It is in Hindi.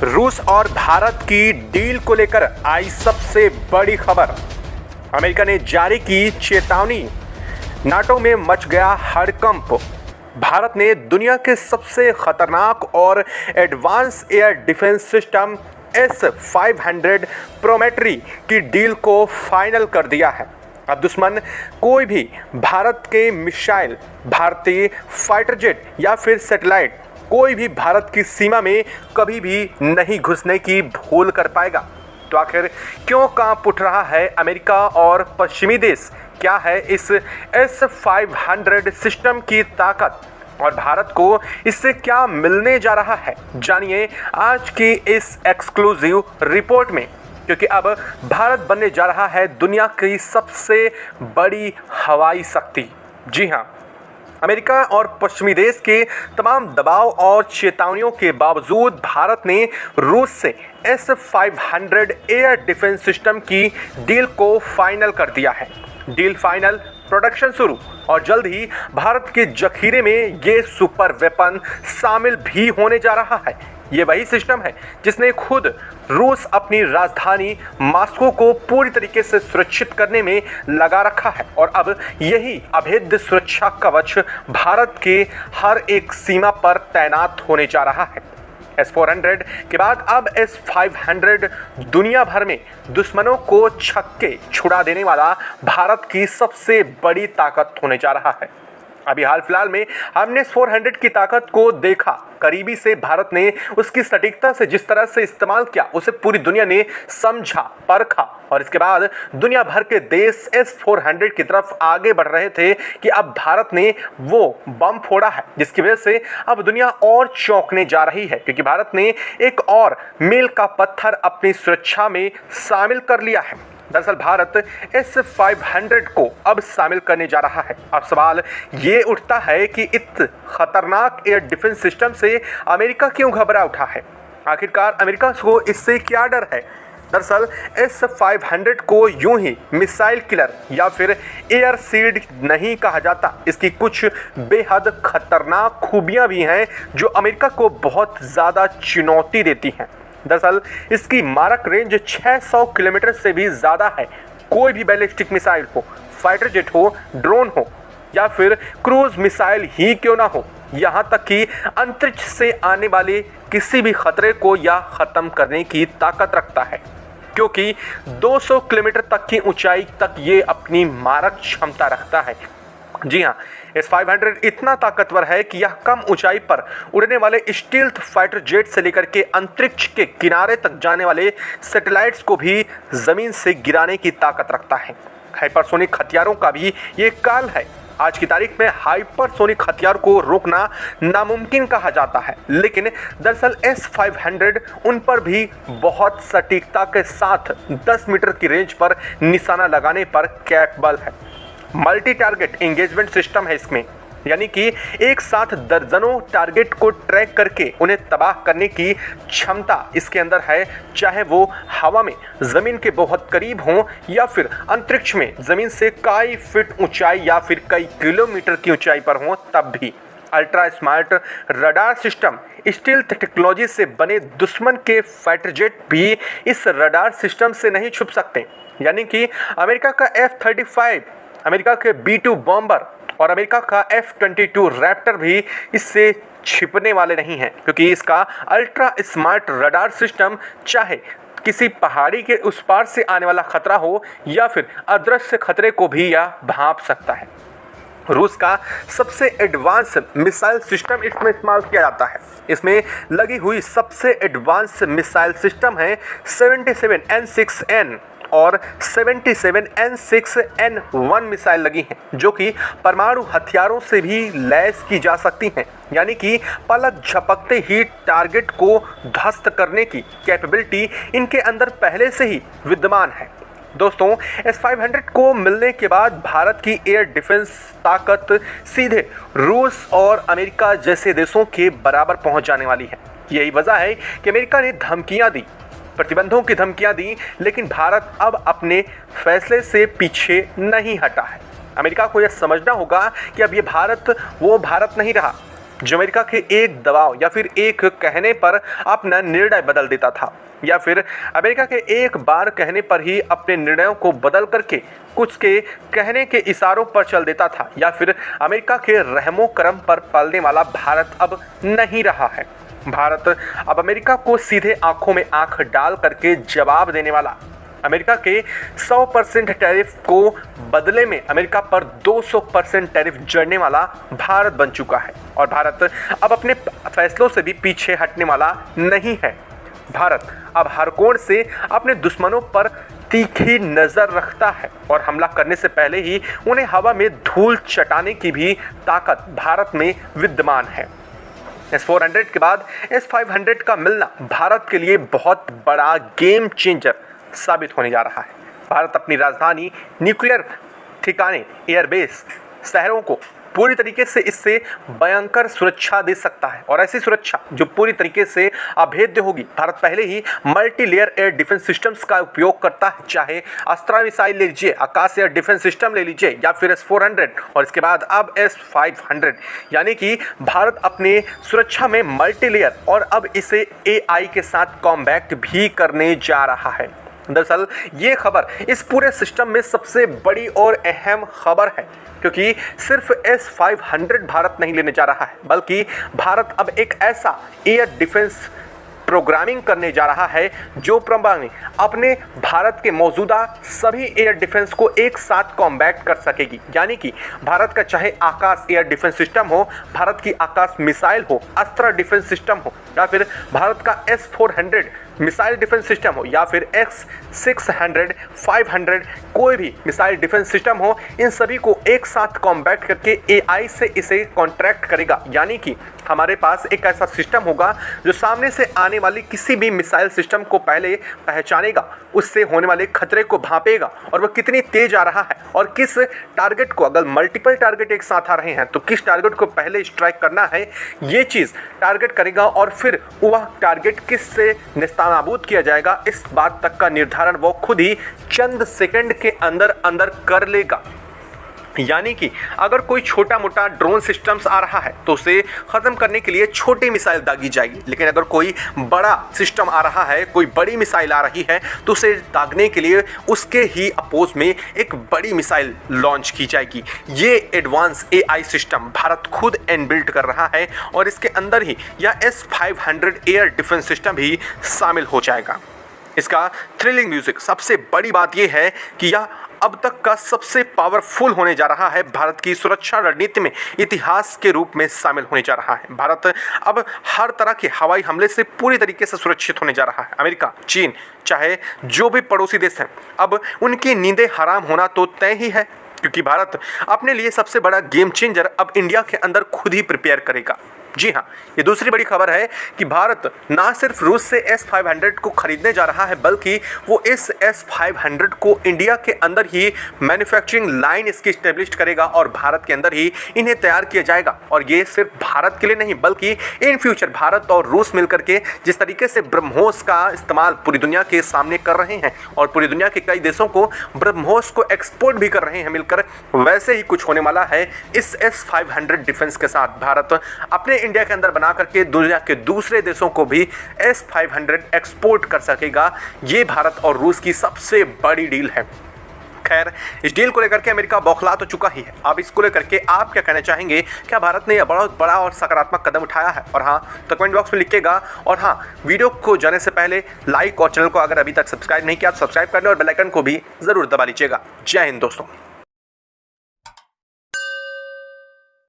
रूस और भारत की डील को लेकर आई सबसे बड़ी खबर। अमेरिका ने जारी की चेतावनी। नाटो में मच गया हड़कंप। भारत ने दुनिया के सबसे खतरनाक और advance air defence system S-500 प्रोमेट्री की डील को फाइनल कर दिया है। अब दुश्मन कोई भी भारत के मिसाइल, भारतीय फाइटर जेट या फिर सैटेलाइट कोई भी भारत की सीमा में कभी भी नहीं घुसने की भूल कर पाएगा। तो आखिर क्यों कांप उठ रहा है अमेरिका और पश्चिमी देश? क्या है इस S-500 सिस्टम की ताकत और भारत को इससे क्या मिलने जा रहा है? जानिए आज की इस एक्सक्लूसिव रिपोर्ट में, क्योंकि अब भारत बनने जा रहा है दुनिया की सबसे बड़ी हवाई शक्ति। जी हाँ, अमेरिका और पश्चिमी देश के तमाम दबाव और चेतावनियों के बावजूद भारत ने रूस से S-500 एयर डिफेंस सिस्टम की डील को फाइनल कर दिया है। डील फाइनल, प्रोडक्शन शुरू और जल्द ही भारत के जखीरे में ये सुपर वेपन शामिल भी होने जा रहा है। ये वही सिस्टम है जिसने खुद रूस अपनी राजधानी मॉस्को को पूरी तरीके से सुरक्षित करने में लगा रखा है और अब यही अभेद्य सुरक्षा कवच भारत के हर एक सीमा पर तैनात होने जा रहा है। S-400 के बाद अब S-500 दुनिया भर में दुश्मनों को छक्के छुड़ा देने वाला भारत की सबसे बड़ी ताकत होने जा रहा है। अभी हाल फिलहाल में हमने S-400 की ताकत को देखा करीबी से। भारत ने उसकी सटीकता से जिस तरह से इस्तेमाल किया उसे पूरी दुनिया ने समझा, परखा और इसके बाद दुनिया भर के देश S-400 की तरफ आगे बढ़ रहे थे कि अब भारत ने वो बम फोड़ा है जिसकी वजह से अब दुनिया और चौंकने जा रही है, क्योंकि भारत ने एक और मील का पत्थर अपनी सुरक्षा में शामिल कर लिया है। दरअसल भारत S-500 को अब शामिल करने जा रहा है। अब सवाल ये उठता है कि इस खतरनाक एयर डिफेंस सिस्टम से अमेरिका क्यों घबरा उठा है? आखिरकार अमेरिका को इससे क्या डर है? दरअसल S-500 को यूं ही मिसाइल किलर या फिर एयर शील्ड नहीं कहा जाता। इसकी कुछ बेहद खतरनाक खूबियां भी हैं जो अमेरिका को बहुत ज़्यादा चुनौती देती हैं। दरअसल इसकी मारक रेंज 600 किलोमीटर से भी ज़्यादा है। कोई भी बैलिस्टिक मिसाइल हो, फाइटर जेट हो, ड्रोन हो या फिर क्रूज मिसाइल ही क्यों ना हो, यहाँ तक कि अंतरिक्ष से आने वाले किसी भी खतरे को या ख़त्म करने की ताकत रखता है, क्योंकि 200 किलोमीटर तक की ऊंचाई तक ये अपनी मारक क्षमता रखता है। जी हाँ, S-500 इतना ताकतवर है कि यह कम ऊंचाई पर उड़ने वाले स्टील्थ फाइटर जेट से लेकर के अंतरिक्ष के किनारे तक जाने वाले सैटेलाइट्स को भी ज़मीन से गिराने की ताकत रखता है। हाइपरसोनिक हथियारों का भी ये काल है। आज की तारीख में हाइपरसोनिक हथियार को रोकना नामुमकिन कहा जाता है, लेकिन दरअसल S-500 उन पर भी बहुत सटीकता के साथ 10 मीटर की रेंज पर निशाना लगाने पर कैपेबल है। मल्टी टारगेट एंगेजमेंट सिस्टम है इसमें, यानी कि एक साथ दर्जनों टारगेट को ट्रैक करके उन्हें तबाह करने की क्षमता इसके अंदर है, चाहे वो हवा में ज़मीन के बहुत करीब हों या फिर अंतरिक्ष में ज़मीन से कई फीट ऊंचाई या फिर कई किलोमीटर की ऊंचाई पर हों तब भी। Ultra smart radar system, stealth technology से बने दुश्मन के फाइटर जेट भी इस रडार सिस्टम से नहीं छुप सकते, यानी कि अमेरिका का F-35, अमेरिका के B-2 बॉम्बर और अमेरिका का F-22 रैप्टर भी इससे छिपने वाले नहीं हैं, क्योंकि इसका अल्ट्रा स्मार्ट रडार सिस्टम चाहे किसी पहाड़ी के उस पार से आने वाला खतरा हो या फिर अदृश्य खतरे को भी यह भांप सकता है। रूस का सबसे एडवांस मिसाइल सिस्टम इसमें इस्तेमाल किया जाता है। इसमें लगी हुई सबसे एडवांस मिसाइल सिस्टम है 77N6N और 77N6N1 मिसाइल लगी हैं, जो कि परमाणु हथियारों से भी लैस की जा सकती हैं, यानी कि पलक झपकते ही टारगेट को ध्वस्त करने की कैपेबिलिटी इनके अंदर पहले से ही विद्यमान है। दोस्तों, S-500 को मिलने के बाद भारत की एयर डिफेंस ताकत सीधे रूस और अमेरिका जैसे देशों के बराबर पहुंच जाने वाली है। यही वजह है कि अमेरिका ने धमकियां दी, प्रतिबंधों की धमकियां दी, लेकिन भारत अब अपने फैसले से पीछे नहीं हटा है। अमेरिका को यह समझना होगा कि अब ये भारत वो भारत नहीं रहा। जो अमेरिका के एक दबाव या फिर एक कहने पर अपना निर्णय बदल देता था, या फिर अमेरिका के एक बार कहने पर ही अपने निर्णयों को बदल करके कुछ के कहने के इशारों पर चल देता था, या फिर अमेरिका के रहमो करम पर पलने वाला भारत अब नहीं रहा है। भारत अब अमेरिका को सीधे आंखों में आंख डाल करके जवाब देने वाला, अमेरिका के 100% टैरिफ को बदले में अमेरिका पर 200% टैरिफ जड़ने वाला भारत बन चुका है। और भारत अब अपने फैसलों से भी पीछे हटने वाला नहीं है। भारत अब हर कोण से अपने दुश्मनों पर तीखी नज़र रखता है और हमला करने से पहले ही उन्हें हवा में धूल चटाने की भी ताकत भारत में विद्यमान है। S-400 के बाद S-500 का मिलना भारत के लिए बहुत बड़ा गेम चेंजर साबित होने जा रहा है। भारत अपनी राजधानी, न्यूक्लियर ठिकाने, एयरबेस, शहरों को पूरी तरीके से इससे भयंकर सुरक्षा दे सकता है, और ऐसी सुरक्षा जो पूरी तरीके से अभेद्य होगी। भारत पहले ही multi layer air defence systems का उपयोग करता है, चाहे अस्त्रा मिसाइल ले लीजिए, आकाश एयर डिफेंस सिस्टम ले लीजिए, या फिर S-400 और इसके बाद अब S-500। यानी कि भारत अपने सुरक्षा में मल्टी लेयर और अब इसे AI के साथ कॉम्बैक्ट भी करने जा रहा है। दरअसल ये खबर इस पूरे सिस्टम में सबसे बड़ी और अहम खबर है, क्योंकि सिर्फ S-500 भारत नहीं लेने जा रहा है, बल्कि भारत अब एक ऐसा एयर डिफेंस प्रोग्रामिंग करने जा रहा है जो प्रोग्रामिंग अपने भारत के मौजूदा सभी एयर डिफेंस को एक साथ कॉम्बैक्ट कर सकेगी। यानी कि भारत का चाहे आकाश एयर डिफेंस सिस्टम हो, भारत की आकाश मिसाइल हो, अस्त्र डिफेंस सिस्टम हो, या फिर भारत का S-400 मिसाइल डिफेंस सिस्टम हो, या फिर X-600, 500 कोई भी मिसाइल डिफेंस सिस्टम हो, इन सभी को एक साथ कॉम्बैक्ट करके AI से इसे कॉन्ट्रैक्ट करेगा। यानी कि हमारे पास एक ऐसा सिस्टम होगा जो सामने से आने वाली किसी भी मिसाइल सिस्टम को पहले पहचानेगा, उससे होने वाले खतरे को भांपेगा और वह कितनी तेज आ रहा है और किस टारगेट को, अगर मल्टीपल टारगेट एक साथ आ रहे हैं तो किस टारगेट को पहले स्ट्राइक करना है, ये चीज़ टारगेट करेगा। और फिर वह टारगेट किस से नेस्तनाबूद किया जाएगा, इस बात तक का निर्धारण वो खुद ही चंद सेकंड के अंदर अंदर कर लेगा। यानी कि अगर कोई छोटा मोटा ड्रोन सिस्टम्स आ रहा है तो उसे ख़त्म करने के लिए छोटी मिसाइल दागी जाएगी, लेकिन अगर कोई बड़ा सिस्टम आ रहा है, कोई बड़ी मिसाइल आ रही है, तो उसे दागने के लिए उसके ही अपोज में एक बड़ी मिसाइल लॉन्च की जाएगी। ये एडवांस AI सिस्टम भारत खुद इनबिल्ट कर रहा है और इसके अंदर ही यह S-500 एयर डिफेंस सिस्टम भी शामिल हो जाएगा। इसका थ्रिलिंग म्यूजिक, सबसे बड़ी बात यह है कि यह अब तक का सबसे पावरफुल होने जा रहा है। भारत की सुरक्षा रणनीति में इतिहास के रूप में शामिल होने जा रहा है। भारत अब हर तरह के हवाई हमले से पूरी तरीके से सुरक्षित होने जा रहा है। अमेरिका, चीन, चाहे जो भी पड़ोसी देश हैं, अब उनकी नींदें हराम होना तो तय ही है, क्योंकि भारत अपने लिए सबसे बड़ा गेम चेंजर अब इंडिया के अंदर खुद ही प्रिपेयर करेगा। जी हाँ, ये दूसरी बड़ी खबर है कि भारत ना सिर्फ रूस से S-500 को खरीदने जा रहा है, बल्कि वो इस S-500 को इंडिया के अंदर ही मैन्युफैक्चरिंग लाइन इसकी स्टैब्लिश करेगा और भारत के अंदर ही इन्हें तैयार किया जाएगा। और ये सिर्फ भारत के लिए नहीं, बल्कि इन फ्यूचर भारत और रूस मिलकर के जिस तरीके से ब्रह्मोस का इस्तेमाल पूरी दुनिया के सामने कर रहे हैं और पूरी दुनिया के कई देशों को ब्रह्मोस को एक्सपोर्ट भी कर रहे हैं मिलकर, वैसे ही कुछ होने वाला है इस S-500 डिफेंस के साथ। भारत अपने इंडिया के अंदर बना करके दुनिया के दूसरे देशों को भी S-500 एक्सपोर्ट कर सकेगा। ये भारत और रूस की सबसे बड़ी डील है। खैर, इस डील को लेकर के अमेरिका बौखला तो चुका ही है। अब इसको लेकर के आप क्या कहना चाहेंगे? क्या भारत ने यह बहुत बड़ा और सकारात्मक कदम उठाया है? और हाँ, तो कमेंट बॉक्स में लिखिएगा। और हाँ, वीडियो को जाने से पहले लाइक और चैनल को अगर अभी तक सब्सक्राइब नहीं किया तो सब्सक्राइब कर लें और बेल आइकन को भी ज़रूर दबा लीजिएगा। जय हिंद दोस्तों।